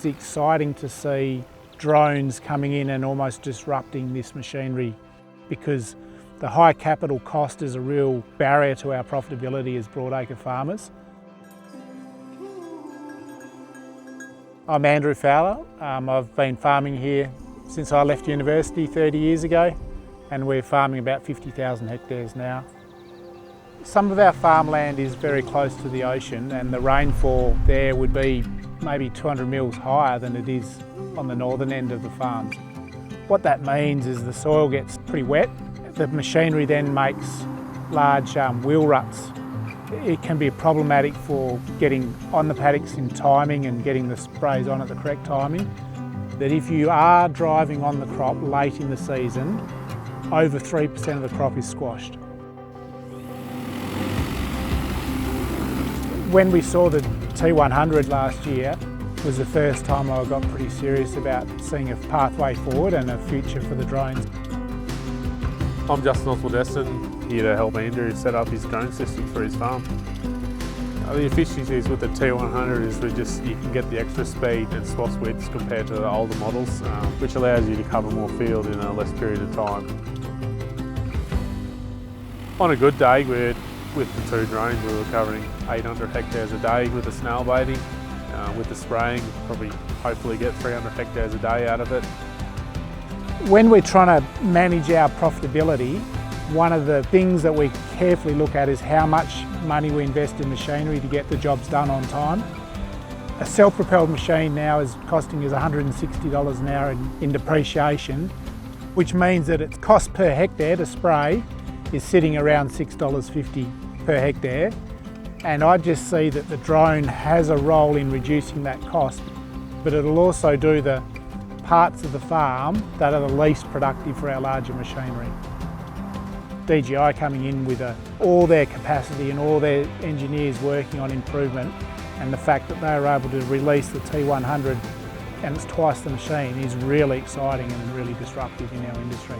It's exciting to see drones coming in and almost disrupting this machinery, because the high capital cost is a real barrier to our profitability as broadacre farmers. I'm Andrew Fala. I've been farming here since I left university 30 years ago, and we're farming about 50,000 hectares now. Some of our farmland is very close to the ocean, and the rainfall there would be maybe 200 mils higher than it is on the northern end of the farms. What that means is the soil gets pretty wet. The machinery then makes large wheel ruts. It can be problematic for getting on the paddocks in timing and getting the sprays on at the correct timing. That if you are driving on the crop late in the season, over 3% of the crop is squashed. When we saw the T100 last year, it was the first time I got pretty serious about seeing a pathway forward and a future for the drones. I'm Justin Oswald-Destin, here to help Andrew set up his drone system for his farm. The efficiencies with the T100 is you can get the extra speed and swath widths compared to the older models, which allows you to cover more field in a less period of time. On a good day, with the two drones, we were covering 800 hectares a day with the snail baiting. With the spraying, hopefully get 300 hectares a day out of it. When we're trying to manage our profitability, one of the things that we carefully look at is how much money we invest in machinery to get the jobs done on time. A self-propelled machine now is costing us $160 an hour in depreciation, which means that its cost per hectare to spray is sitting around $6.50 per hectare. And I just see that the drone has a role in reducing that cost, but it'll also do the parts of the farm that are the least productive for our larger machinery. DJI coming in with all their capacity and all their engineers working on improvement, and the fact that they were able to release the T100 and it's twice the machine is really exciting and really disruptive in our industry.